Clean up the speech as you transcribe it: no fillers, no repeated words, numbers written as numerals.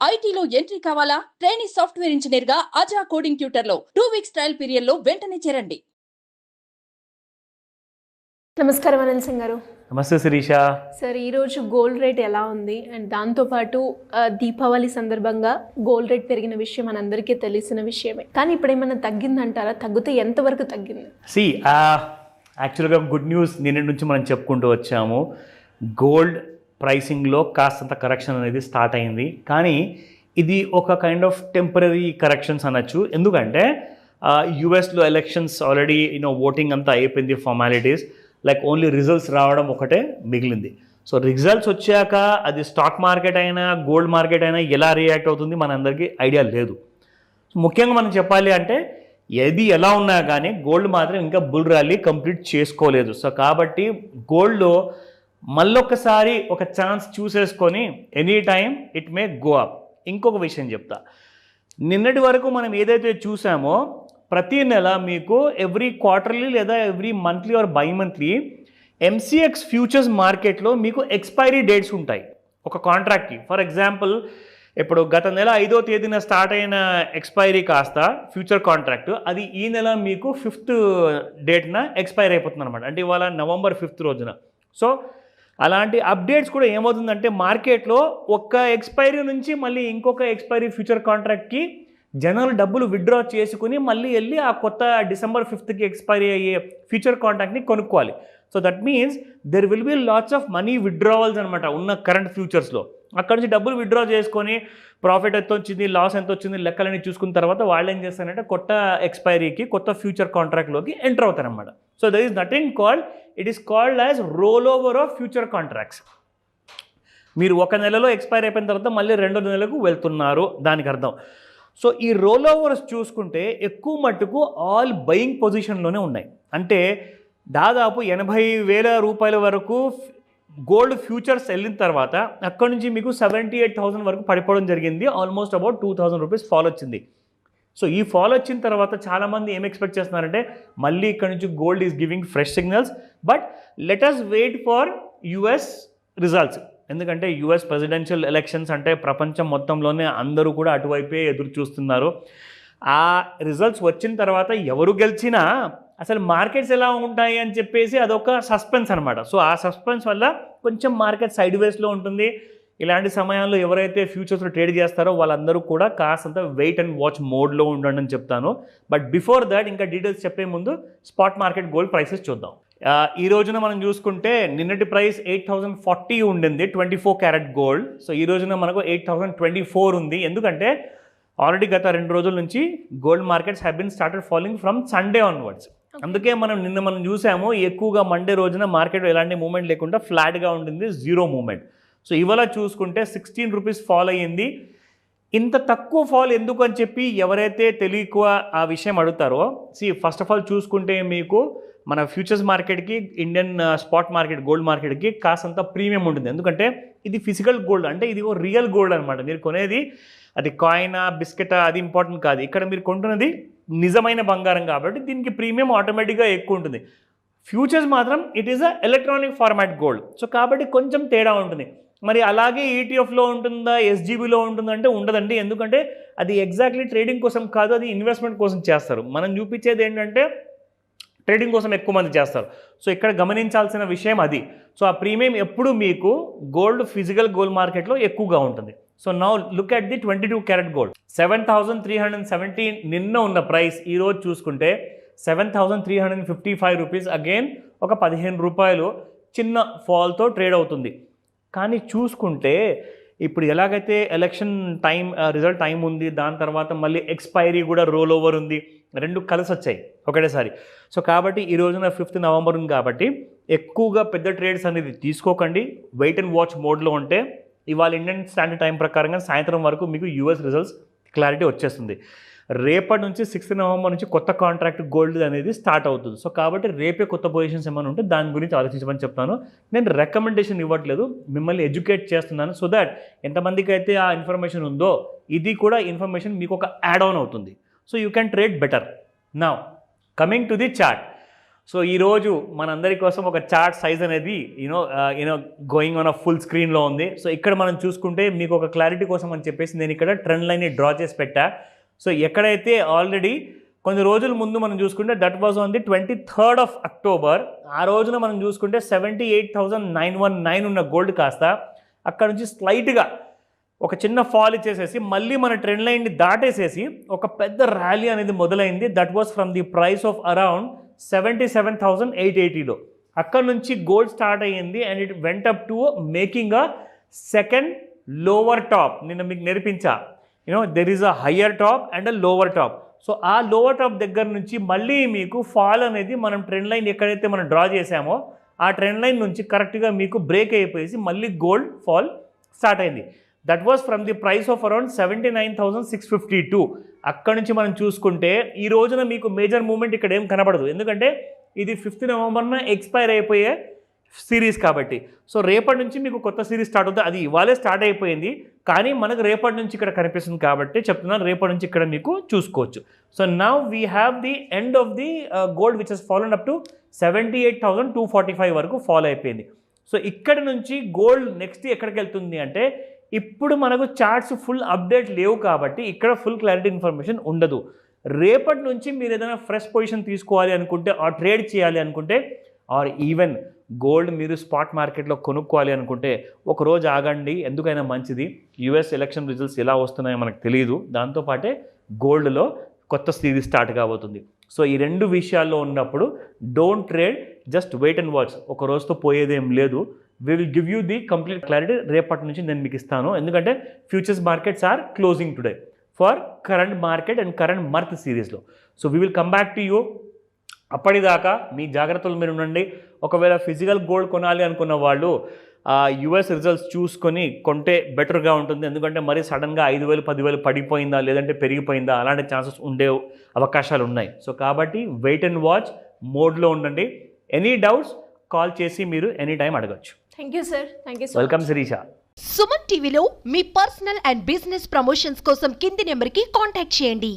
ఐటీలో ఎంట్రీ కావాలా? Trainee software engineer గా అజా కోడింగ్ ట్యూటర్ లో 2 వీక్స్ ట్రయల్ పీరియడ్ లో వెంటనే చేరండి. నమస్కారం అనిల్ సింగ్ గారు. నమస్తే శిరీష. సార్, ఈరోజు గోల్డ్ రేట్ ఎలా ఉంది అండ్ దాంతోపాటు దీపావళి సందర్భంగా గోల్డ్ రేట్ పెరిగిన విషయం మనందరికీ తెలిసిన విషయమే. కానీ ఇప్పుడు ఏమైనా తగ్గిందంటారా? తగ్గితే ఎంతవరకు తగ్గింది? యాక్చువల్గా గుడ్ న్యూస్ నిన్న నుంచి మనం చెప్పుకుంటూ వచ్చాము. గోల్డ్ ప్రైసింగ్లో కాస్తంత కరెక్షన్ అనేది స్టార్ట్ అయింది. కానీ ఇది ఒక కైండ్ ఆఫ్ టెంపరీ కరెక్షన్స్ అనొచ్చు. ఎందుకంటే యుఎస్లో ఎలక్షన్స్ ఆల్రెడీ ఓటింగ్ అంతా అయిపోయింది, ఫార్మాలిటీస్. లైక్ ఓన్లీ రిజల్ట్స్ రావడం ఒకటే మిగిలింది. సో రిజల్ట్స్ వచ్చాక అది స్టాక్ మార్కెట్ అయినా గోల్డ్ మార్కెట్ అయినా ఎలా రియాక్ట్ అవుతుంది మనందరికీ ఐడియా లేదు. ముఖ్యంగా మనం చెప్పాలి అంటే ఏది ఎలా ఉన్నా కానీ గోల్డ్ మాత్రం ఇంకా బుల్ ర్యాలీ కంప్లీట్ చేసుకోలేదు. సో కాబట్టి గోల్డ్లో మళ్ళొక్కసారి ఒక ఛాన్స్ చూసేసుకొని any time it may go up. ఇంకొక విషయం చెప్తా, నిన్నటి వరకు మనం ఏదైతే చూసామో ప్రతి నెల మీకు ఎవ్రీ క్వార్టర్లీ లేదా every monthly or by monthly MCX futures మార్కెట్లో మీకు ఎక్స్పైరీ డేట్స్ ఉంటాయి ఒక కాంట్రాక్ట్కి. ఫర్ ఎగ్జాంపుల్, ఇప్పుడు గత నెల 5వ తేదీన స్టార్ట్ అయిన ఎక్స్పైరీ కాస్త ఫ్యూచర్ కాంట్రాక్ట్ అది ఈ నెల మీకు 5th డేట్న ఎక్స్పైర్ అయిపోతుంది అనమాట. అంటే ఇవాళ నవంబర్ 5th రోజున. సో అలాంటి అప్డేట్స్ కూడా ఏమవుతుందంటే మార్కెట్లో ఒక్క ఎక్స్పైరీ నుంచి మళ్ళీ ఇంకొక ఎక్స్పైరీ ఫ్యూచర్ కాంట్రాక్ట్కి జనాలు డబ్బులు విత్డ్రా చేసుకుని మళ్ళీ వెళ్ళి ఆ కొత్త డిసెంబర్ 5th ఎక్స్పైరీ అయ్యే ఫ్యూచర్ కాంట్రాక్ట్ని కొనుక్కోవాలి. So that means there will be lots of money withdrawals అనమాట ఉన్న కరెంట్ ఫ్యూచర్స్లో. అక్కడ నుంచి డబ్బులు విత్డ్రా చేసుకొని ప్రాఫిట్ ఎంత వచ్చింది, లాస్ ఎంత వచ్చింది లెక్కలని చూసుకున్న తర్వాత వాళ్ళు ఏం చేస్తారంటే కొత్త ఎక్స్పైరీకి కొత్త ఫ్యూచర్ కాంట్రాక్ట్లోకి ఎంటర్ అవుతారనమాట. So there is nothing called, it is called as roll over of future contracts. మీరు ఒక నెలలో ఎక్స్పైర్ అయిపోయిన తర్వాత మళ్ళీ 2వ నెలకు వెళ్తున్నారు దానికి అర్థం. సో ఈ రోల్ ఓవర్స్ చూసుకుంటే ఎక్కువ మట్టుకు ఆల్ బయింగ్ పొజిషన్లోనే ఉన్నాయి. అంటే దాదాపు 80,000 రూపాయల వరకు గోల్డ్ ఫ్యూచర్స్ వెళ్ళిన తర్వాత అక్కడి నుంచి మీకు 78,000 వరకు పడిపోవడం జరిగింది. ఆల్మోస్ట్ అబౌట్ 2,000 రూపీస్ ఫాల్ వచ్చింది. సో ఈ ఫాల్ వచ్చిన తర్వాత చాలామంది ఏం ఎక్స్పెక్ట్ చేస్తున్నారంటే మళ్ళీ ఇక్కడ నుంచి gold is giving fresh signals. But let us wait for US results. ఎందుకంటే యుఎస్ ప్రెసిడెన్షియల్ ఎలక్షన్స్ అంటే ప్రపంచం మొత్తంలోనే అందరూ కూడా అటువైపే ఎదురు చూస్తున్నారు. ఆ రిజల్ట్స్ వచ్చిన తర్వాత ఎవరు గెలిచినా అసలు మార్కెట్స్ ఎలా ఉంటాయి అని చెప్పేసి అదొక సస్పెన్స్ అనమాట. సో ఆ సస్పెన్స్ వల్ల కొంచెం మార్కెట్ సైడ్ వేస్లో ఉంటుంది. ఇలాంటి సమయాల్లో ఎవరైతే ఫ్యూచర్స్లో ట్రేడ్ చేస్తారో వాళ్ళందరూ కూడా కాస్తంత వెయిట్ అండ్ వాచ్ మోడ్లో ఉండండి అని చెప్తాను. బట్ బిఫోర్ దాట్ ఇంకా డీటెయిల్స్ చెప్పే ముందు స్పాట్ మార్కెట్ గోల్డ్ ప్రైసెస్ చూద్దాం. ఈ రోజున మనం చూసుకుంటే నిన్నటి ప్రైస్ 8,040 ఉండింది 24 క్యారెట్ గోల్డ్. సో ఈ రోజున మనకు 8,024 ఉంది. ఎందుకంటే ఆల్రెడీ గత 2 రోజుల నుంచి gold markets have been started following from Sunday onwards. అందుకే మనం చూసాము ఎక్కువగా మండే రోజున మార్కెట్ ఎలాంటి మూవ్మెంట్ లేకుండా ఫ్లాట్గా ఉంటుంది, జీరో మూవ్మెంట్. సో ఇవాళ చూసుకుంటే 16 రూపీస్ ఫాల్ అయ్యింది. ఇంత తక్కువ ఫాల్ ఎందుకు అని చెప్పి ఎవరైతే తెలియక ఆ విషయం అడుగుతారో, ఫస్ట్ ఆఫ్ ఆల్ చూసుకుంటే మీకు మన ఫ్యూచర్స్ మార్కెట్కి ఇండియన్ స్పాట్ మార్కెట్ గోల్డ్ మార్కెట్కి కాసంత ప్రీమియం ఉంటుంది. ఎందుకంటే ఇది ఫిజికల్ గోల్డ్, అంటే ఇది ఓ రియల్ గోల్డ్ అనమాట. మీరు కొనేది అది కాయినా బిస్కెటా అది ఇంపార్టెంట్ కాదు. ఇక్కడ మీరు కొంటున్నది నిజమైన బంగారం కాబట్టి దీనికి ప్రీమియం ఆటోమేటిక్గా ఎక్కువ ఉంటుంది. ఫ్యూచర్స్ మాత్రం it is a electronic format gold. So కాబట్టి కొంచెం తేడా ఉంటుంది. మరి అలాగే ఈటీఎఫ్లో ఉంటుందా, ఎస్జీబీలో ఉంటుందా అంటే ఉండదండి. ఎందుకంటే అది ఎగ్జాక్ట్లీ ట్రేడింగ్ కోసం కాదు, అది ఇన్వెస్ట్మెంట్ కోసం చేస్తారు. మనం చూపించేది ఏంటంటే ట్రేడింగ్ కోసం ఎక్కువ మంది చేస్తారు. సో ఇక్కడ గమనించాల్సిన విషయం అది. సో ఆ ప్రీమియం ఎప్పుడు మీకు గోల్డ్ ఫిజికల్ గోల్డ్ మార్కెట్లో ఎక్కువగా ఉంటుంది. So now look at the 22 carat gold. 7,370 నిన్న ఉన్న ప్రైస్ ఈరోజు చూసుకుంటే 7,355 రూపీస్. అగైన్ ఒక 15 రూపాయలు చిన్న ఫాల్తో ట్రేడ్ అవుతుంది. కానీ చూసుకుంటే ఇప్పుడు ఎలాగైతే ఎలక్షన్ టైం రిజల్ట్ టైం ఉంది, దాని తర్వాత మళ్ళీ ఎక్స్పైరీ కూడా రోల్ ఓవర్ ఉంది, 2 కలిసి వచ్చాయి ఒకటేసారి. సో కాబట్టి ఈ రోజున 5th నవంబర్ ఉంది కాబట్టి ఎక్కువగా పెద్ద ట్రేడ్స్ అనేది తీసుకోకండి. వెయిట్ అండ్ వాచ్ మోడ్లో ఉంటే ఇవాళ ఇండియన్ స్టాండర్డ్ టైం ప్రకారంగా సాయంత్రం వరకు మీకు యూఎస్ రిజల్ట్స్ క్లారిటీ వచ్చేస్తుంది. రేపటి నుంచి 6th నవంబర్ నుంచి కొత్త కాంట్రాక్ట్ గోల్డ్ అనేది స్టార్ట్ అవుతుంది. సో కాబట్టి రేపే కొత్త పొజిషన్స్ ఏమైనా ఉంటే దాని గురించి ఆలోచించమని చెప్తాను. నేను రికమెండేషన్ ఇవ్వట్లేదు, మిమ్మల్ని ఎడ్యుకేట్ చేస్తున్నాను. సో దాట్ ఎంతమందికి అయితే ఆ ఇన్ఫర్మేషన్ ఉందో ఇది కూడా ఇన్ఫర్మేషన్ మీకు ఒక యాడ్ ఆన్ అవుతుంది. So you can trade better. Now coming to the chart. So ఈరోజు మనందరి కోసం ఒక చార్ట్ సైజ్ అనేది you know going on a full స్క్రీన్లో ఉంది. సో ఇక్కడ మనం చూసుకుంటే మీకు ఒక క్లారిటీ కోసం అని చెప్పేసి నేను ఇక్కడ ట్రెండ్ లైన్ని డ్రా చేసి పెట్టా. సో ఎక్కడైతే ఆల్రెడీ కొన్ని రోజుల ముందు మనం చూసుకుంటే that was on the 23rd of October, ఆ రోజున మనం చూసుకుంటే 78,919 ఉన్న గోల్డ్ కాస్త అక్కడ నుంచి స్లైట్గా ఒక చిన్న ఫాల్ ఇచ్చేసేసి మళ్ళీ మన ట్రెండ్ లైన్ని దాటేసేసి ఒక పెద్ద ర్యాలీ అనేది మొదలైంది. That was from the price of around 77,880లో. అక్కడ నుంచి గోల్డ్ స్టార్ట్ అయ్యింది and it went up to making a second lower top. నిన్న మీకు నేర్పించా, there is a higher top and a lower top. So ఆ లోవర్ టాప్ దగ్గర నుంచి మళ్ళీ మీకు ఫాల్ అనేది మనం ట్రెండ్ లైన్ ఎక్కడైతే మనం డ్రా చేసామో ఆ ట్రెండ్ లైన్ నుంచి కరెక్ట్గా మీకు బ్రేక్ అయిపోయేసి మళ్ళీ గోల్డ్ ఫాల్ స్టార్ట్ అయింది. That was from the price of around 79,652. అక్కడ నుంచి మనం చూసుకుంటే ఈ రోజున మీకు మేజర్ మూమెంట్ ఇక్కడ ఏం కనబడదు, ఎందుకంటే ఇది 5th Novemberన ఎక్స్పైర్ అయిపోయే సిరీస్ కాబట్టి. సో రేపటి నుంచి మీకు కొత్త సిరీస్ స్టార్ట్ అవుతుంది. అది ఇవాళే స్టార్ట్ అయిపోయింది కానీ మనకు రేపటి నుంచి ఇక్కడ కనిపిస్తుంది కాబట్టి చెప్తున్నాను, రేపటి నుంచి ఇక్కడ మీకు చూసుకోవచ్చు. So now we have the end of the gold which has fallen up to 78,245 వరకు ఫాలో అయిపోయింది. సో ఇక్కడ నుంచి గోల్డ్ నెక్స్ట్ ఎక్కడికి వెళ్తుంది అంటే ఇప్పుడు మనకు చార్ట్స్ ఫుల్ అప్డేట్ లేవు కాబట్టి ఇక్కడ ఫుల్ క్లారిటీ ఇన్ఫర్మేషన్ ఉండదు. రేపటి నుంచి మీరు ఏదైనా ఫ్రెష్ పొజిషన్ తీసుకోవాలి అనుకుంటే ఆర్ ట్రేడ్ చేయాలి అనుకుంటే ఆర్ ఈవెన్ గోల్డ్ మీరు స్పాట్ మార్కెట్లో కొనుక్కోవాలి అనుకుంటే ఒక రోజు ఆగండి, ఎందుకైనా మంచిది. యుఎస్ ఎలక్షన్ రిజల్ట్స్ ఎలా వస్తున్నాయో మనకు తెలియదు, దాంతోపాటే గోల్డ్లో కొత్త సిరీస్ స్టార్ట్ కాబోతుంది. సో ఈ రెండు విషయాల్లో ఉన్నప్పుడు don't trade, just wait and watch. ఒక రోజుతో పోయేదేం లేదు. We will give you the complete clarity రేపటి నుంచి నేను మీకు ఇస్తాను, ఎందుకంటే futures markets are closing today for current market and current month సిరీస్లో. So we will come back to you. అప్పటిదాకా మీ జాగ్రత్తలు మీరు ఉండండి. ఒకవేళ ఫిజికల్ గోల్డ్ కొనాలి అనుకున్న వాళ్ళు యుఎస్ రిజల్ట్స్ చూసుకొని కొంటే బెటర్గా ఉంటుంది, ఎందుకంటే మరీ సడన్గా 5,000 10,000 పడిపోయిందా లేదంటే పెరిగిపోయిందా అలాంటి ఛాన్సెస్ ఉండే అవకాశాలు ఉన్నాయి. సో కాబట్టి వెయిట్ అండ్ వాచ్ మోడ్లో ఉండండి. ఎనీ డౌట్స్ కాల్ చేసి మీరు ఎనీ టైం అడగచ్చు. Thank you sir. Thank you. Welcome Shirisha. Suman టీవీలో మీ పర్సనల్ అండ్ బిజినెస్ ప్రమోషన్స్ కోసం కింది నెంబర్కి కాంటాక్ట్ చేయండి.